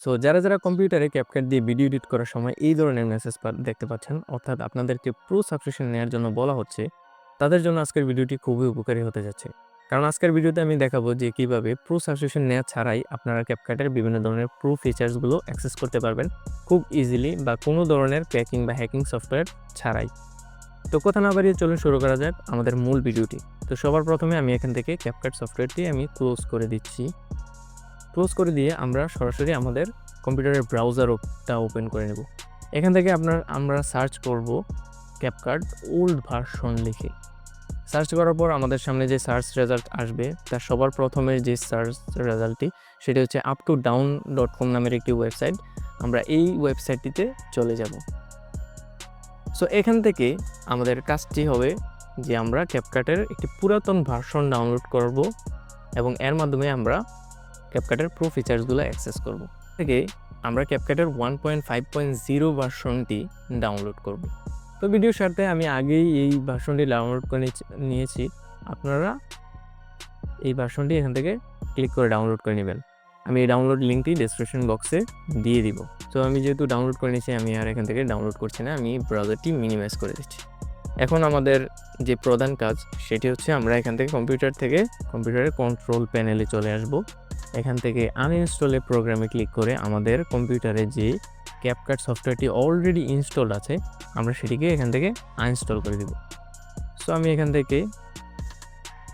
So যারা কম্পিউটারে CapCut দিয়ে ভিডিও এডিট করার সময় এই ধরনের মেসেজ দেখতে পাচ্ছেন, অর্থাৎ আপনাদেরকে প্রো সাবস্ক্রিপশন নেওয়ার জন্য বলা হচ্ছে, তাদের জন্য আজকের ভিডিওটি খুবই উপকারী হতে যাচ্ছে। কারণ আজকের ভিডিওতে আমি দেখাবো যে কিভাবে প্রো সাবস্ক্রিপশন নেওয়া ছাড়াই আপনারা ক্যাপকাটের বিভিন্ন ধরনের প্রো ফিচার্সগুলো অ্যাক্সেস করতে পারবেন খুব ইজিলি, বা কোনো ধরনের প্যাকিং বা হ্যাকিং সফটওয়্যার ছাড়াই। তো কথা না বাড়িয়ে চলুন শুরু করা যাক আমাদের মূল ভিডিওটি। তো সবার প্রথমে আমি এখান থেকে ক্যাপকাট সফটওয়্যারটি আমি ক্লোজ করে দিচ্ছি। ক্লোজ করে দিয়ে আমরা সরাসরি আমাদের কম্পিউটারের ব্রাউজারটা ওপেন করে নেব। এখান থেকে আমরা সার্চ করব ক্যাপকাট ওল্ড ভার্সন লিখে। সার্চ করার পর আমাদের সামনে যে সার্চ রেজাল্ট আসবে, তার সবার প্রথমে যে সার্চ রেজাল্টটি সেটি হচ্ছে uptodown.com নামের একটি ওয়েবসাইট। আমরা এই ওয়েবসাইটটিতে চলে যাব। সো এখান থেকে আমাদের কাজটি হবে যে আমরা ক্যাপকাটের একটি পুরাতন ভার্সন ডাউনলোড করব এবং এর মাধ্যমে আমরা ক্যাপকাটের প্রো ফিচার্সগুলো অ্যাক্সেস করব। থেকে আমরা ক্যাপকাটের 1.5.0 ভার্সনটি ডাউনলোড করব। তো ভিডিওর স্বার্থে আমি আগেই এই ভার্সনটি ডাউনলোড করে নিয়েছি। আপনারা এই ভার্সনটি এখান থেকে ক্লিক করে ডাউনলোড করে নেবেন। আমি এই ডাউনলোড লিঙ্কটি ডেসক্রিপশন বক্সে দিয়ে দিব। তো আমি যেহেতু ডাউনলোড করে নিয়েছি, আমি আর এখান থেকে ডাউনলোড করছি না, আমি ব্রাউজারটি মিনিমাইজ করে দিচ্ছি। এখন আমাদের যে প্রধান কাজ সেটি হচ্ছে আমরা এখান থেকে কম্পিউটারের কন্ট্রোল প্যানেলে চলে আসব। এখান থেকে আনইনস্টলে প্রোগ্রামে ক্লিক করে আমাদের কম্পিউটারে যে ক্যাপকাট সফটওয়্যারটি অলরেডি ইনস্টলড আছে আমরা সেটিকে এখান থেকে আনইনস্টল করে দেব। সো আমি এখান থেকে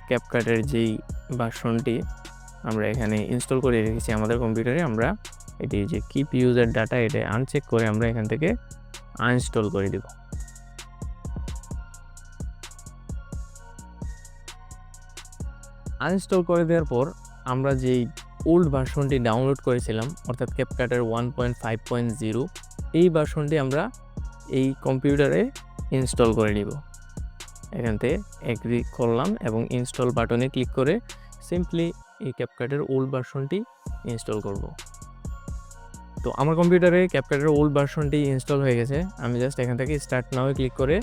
ক্যাপকাটের যেই ভার্সনটি আমরা এখানে ইনস্টল করে রেখেছি আমাদের কম্পিউটারে, আমরা এটি যে কিপ ইউজার ডাটা এটা আনচেক করে আমরা এখান থেকে আনইনস্টল করে দেব। আনইনস্টল করে দেওয়ার পর আমরা যেই ওল্ড ভার্সনটি ডাউনলোড করেছিলাম, অর্থাৎ ক্যাপকাটের 1.5.0, এই ভার্সনটি আমরা এই কম্পিউটারে ইনস্টল করে নিব। এখান থেকে এগ্রি করলাম এবং ইনস্টল বাটনে ক্লিক করে সিম্পলি এই ক্যাপকাটের ওল্ড ভার্সনটি ইনস্টল করব। তো আমার কম্পিউটারে ক্যাপকাটের ওল্ড ভার্সনটি ইনস্টল হয়ে গেছে। আমি জাস্ট এখান থেকে স্টার্ট নাও ক্লিক করে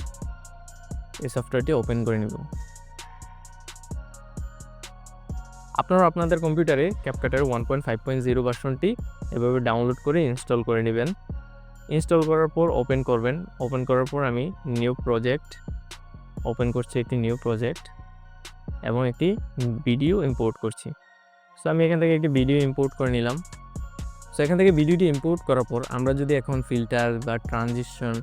এই সফটওয়্যারটি ওপেন করে নেব। আপনারা আপনাদের কম্পিউটারে ক্যাপকাটের 1.5.0 ভার্সনটি এভাবে ডাউনলোড করে ইনস্টল করে নেবেন। ইনস্টল করার পর ওপেন করবেন। ওপেন করার পর আমি নিউ প্রজেক্ট ওপেন করছি, একটি নিউ প্রজেক্ট, এবং একটি ভিডিও ইম্পোর্ট করছি। সো আমি এখান থেকে একটি ভিডিও ইম্পোর্ট করে নিলাম। সো এখান থেকে ভিডিওটি ইম্পোর্ট করার পর আমরা যদি এখন ফিল্টার বা ট্রানজিশন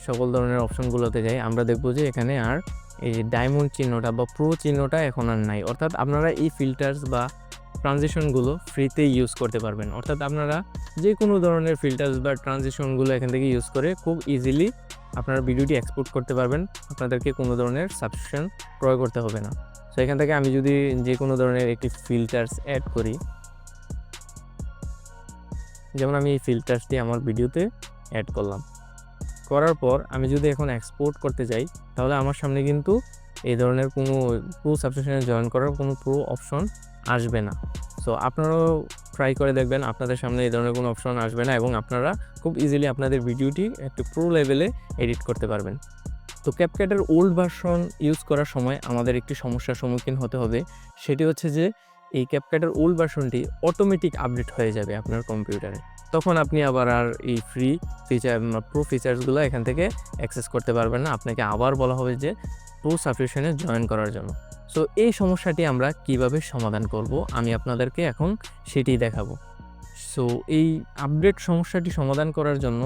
সকল ধরনের অপশনগুলোতে যাই, আমরা দেখব যে এখানে আর এই যে ডায়মন্ড চিহ্নটা বা প্রো চিহ্নটা এখন আর নাই। অর্থাৎ আপনারা এই ফিল্টার্স বা ট্রানজিশনগুলো ফ্রিতে ইউজ করতে পারবেন। অর্থাৎ আপনারা যে কোনো ধরনের ফিল্টার্স বা ট্রানজিশনগুলো এখান থেকে ইউজ করে খুব ইজিলি আপনারা ভিডিওটি এক্সপোর্ট করতে পারবেন। আপনাদেরকে কোনো ধরনের সাবস্ক্রিপশন ক্রয় করতে হবে না। সো এখান থেকে আমি যদি যে কোনো ধরনের একটি ফিল্টার্স অ্যাড করি, যেমন আমি এই ফিল্টার্সটি আমার ভিডিওতে অ্যাড করলাম, করার পর আমি যদি এখন এক্সপোর্ট করতে যাই, তাহলে আমার সামনে কিন্তু এই ধরনের কোনো প্রো সাবস্ক্রিপশনে জয়েন করার কোনো প্রো অপশন আসবে না। সো আপনারাও ট্রাই করে দেখবেন, আপনাদের সামনে এই ধরনের কোনো অপশন আসবে না এবং আপনারা খুব ইজিলি আপনাদের ভিডিওটি একটু প্রো লেভেলে এডিট করতে পারবেন। তো ক্যাপকাটের ওল্ড ভার্সন ইউজ করার সময় আমাদের একটি সমস্যার সম্মুখীন হতে হবে। সেটি হচ্ছে যে এই ক্যাপকাটের ওল্ড ভার্সনটি অটোমেটিক আপডেট হয়ে যাবে আপনার কম্পিউটারে। তখন আপনি আবার আর এই ফ্রি ফিচার প্রো ফিচার্সগুলো এখান থেকে অ্যাক্সেস করতে পারবেন না। আপনাকে আবার বলা হবে যে প্রো সাবস্ক্রিপশনে জয়েন করার জন্য। সো এই সমস্যাটি আমরা কিভাবে সমাধান করব আমি আপনাদেরকে এখন সেটি দেখাবো। সো এই আপডেট সমস্যাটি সমাধান করার জন্য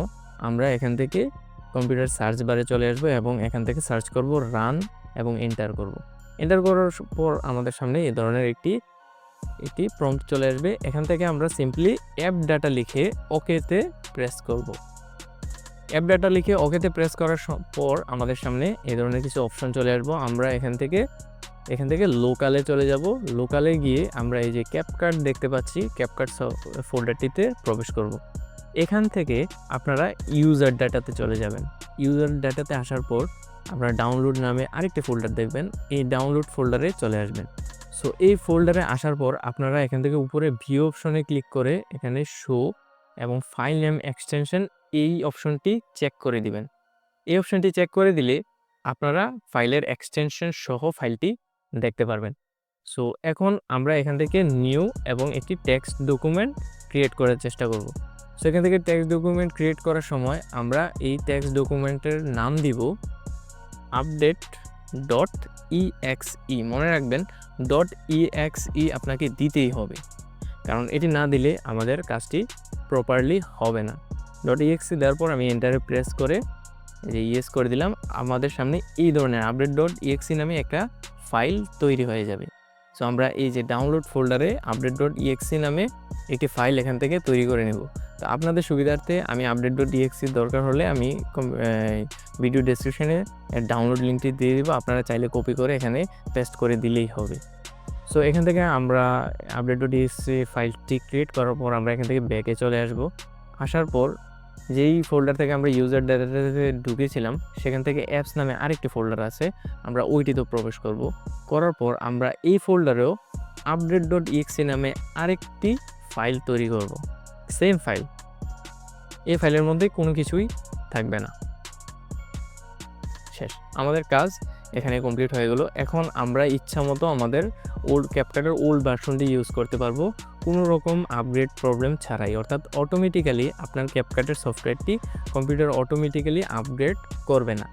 আমরা এখান থেকে কম্পিউটার সার্চ বারে চলে আসবো এবং এখান থেকে সার্চ করব রান এবং এন্টার করব। এন্টার করার পর আমাদের সামনে এই ধরনের একটি প্রম্পট চলে আসবে। এখান থেকে আমরা সিম্পলি অ্যাপ ডাটা লিখে ওকেতে প্রেস করব। অ্যাপ ডাটা লিখে ওকেতে প্রেস করার পর আমাদের সামনে এই ধরনের কিছু অপশন চলে আসবো। আমরা এখান থেকে লোকালে চলে যাব। লোকালে গিয়ে আমরা এই যে ক্যাপকাট দেখতে পাচ্ছি, ক্যাপকাট ফোল্ডারটিতে প্রবেশ করব। এখান থেকে আপনারা ইউজার ডাটাতে চলে যাবেন। ইউজার ডাটাতে আসার পর আপনারা ডাউনলোড নামে আরেকটি ফোল্ডার দেখবেন, এই ডাউনলোড ফোল্ডারে চলে আসবেন। সো এই ফোল্ডারে আসার পর আপনারা এখান থেকে উপরে ভিউ অপশনে ক্লিক করে এখানে শো এবং ফাইল নেম এক্সটেনশন এই অপশনটি চেক করে দিবেন। এই অপশনটি চেক করে দিলে আপনারা ফাইলের এক্সটেনশন সহ ফাইলটি দেখতে পারবেন। সো এখন আমরা এখান থেকে নিউ এবং একটি টেক্সট ডকুমেন্ট ক্রিয়েট করার চেষ্টা করব। সো এখান থেকে টেক্সট ডকুমেন্ট ক্রিয়েট করার সময় আমরা এই টেক্সট ডকুমেন্টের নাম দিব update.exe। মনে রাখবেন .exe আপনাকে দিতেই হবে, কারণ এটি না দিলে আমাদের কাজটি প্রপারলি হবে না। .exe দেওয়ার পর আমি এন্টারে প্রেস করে যে ইয়েস করে দিলাম। আমাদের সামনে এই ধরনের update.exe নামে একটা ফাইল তৈরি হয়ে যাবে। সো আমরা এই যে ডাউনলোড ফোল্ডারে update.exe নামে একটি ফাইল এখান থেকে তৈরি করে নেব। তো আপনাদের সুবিধার্থে আমি update.exe দরকার হলে আমি ভিডিও ডেসক্রিপশনে ডাউনলোড লিঙ্কটি দিয়ে দেবো, আপনারা চাইলে কপি করে এখানে পেস্ট করে দিলেই হবে। সো এখান থেকে আমরা update.exe ফাইলটি ক্রিয়েট করার পর আমরা এখান থেকে ব্যাকে চলে আসব। আসার পর যেই ফোল্ডার থেকে আমরা ইউজার ডাটাতে ঢুকেছিলাম সেখান থেকে অ্যাপস নামে আরেকটি ফোল্ডার আছে, আমরা ওইটিতে প্রবেশ করব। করার পর আমরা এই ফোল্ডারেও update.exe নামে আরেকটি ফাইল তৈরি করব, সেম ফাইল। এই ফাইলের মধ্যে কোনো কিছুই থাকবে না। শেষ, আমাদের কাজ এখানে কমপ্লিট হয়ে গেল। এখন আমরা ইচ্ছা মতো আমাদের ক্যাপকাটের ওল্ড ভার্সনটি ইউজ করতে পারবো কোনো রকম আপগ্রেড প্রবলেম ছাড়াই, অর্থাৎ অটোমেটিক্যালি আপনার ক্যাপকাটের সফটওয়্যারটি কম্পিউটার অটোমেটিক্যালি আপগ্রেড করবে না।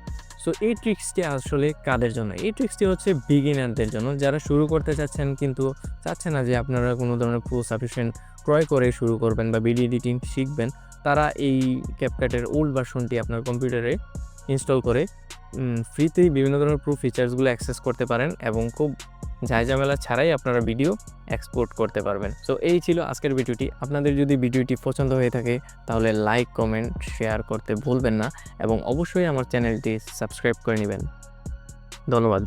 সো এই ট্রিক্সটি আসলে কাদের জন্য? এই ট্রিক্সটি হচ্ছে বিগিনারদের জন্য, যারা শুরু করতে চাচ্ছেন কিন্তু চাচ্ছে না যে আপনারা কোনো ধরনের প্রো সাফিসিয়েন্ট ক্রয় করে শুরু করবেন বা ভিডিও এডিটিং শিখবেন। তারা এই ক্যাপকাটের ওল্ড ভার্সনটি আপনার কম্পিউটারে ইনস্টল করে ফ্রিতেই বিভিন্ন ধরনের প্রো ফিচার্সগুলো অ্যাক্সেস করতে পারেন এবং খুব ঝামেলা ছাড়াই আপনারা ভিডিও এক্সপোর্ট করতে পারবেন। সো এই ছিল আজকের ভিডিওটি। আপনাদের যদি ভিডিওটি পছন্দ হয়ে থাকে তাহলে লাইক, কমেন্ট, শেয়ার করতে ভুলবেন না এবং অবশ্যই আমার চ্যানেলটি সাবস্ক্রাইব করে নেবেন। ধন্যবাদ।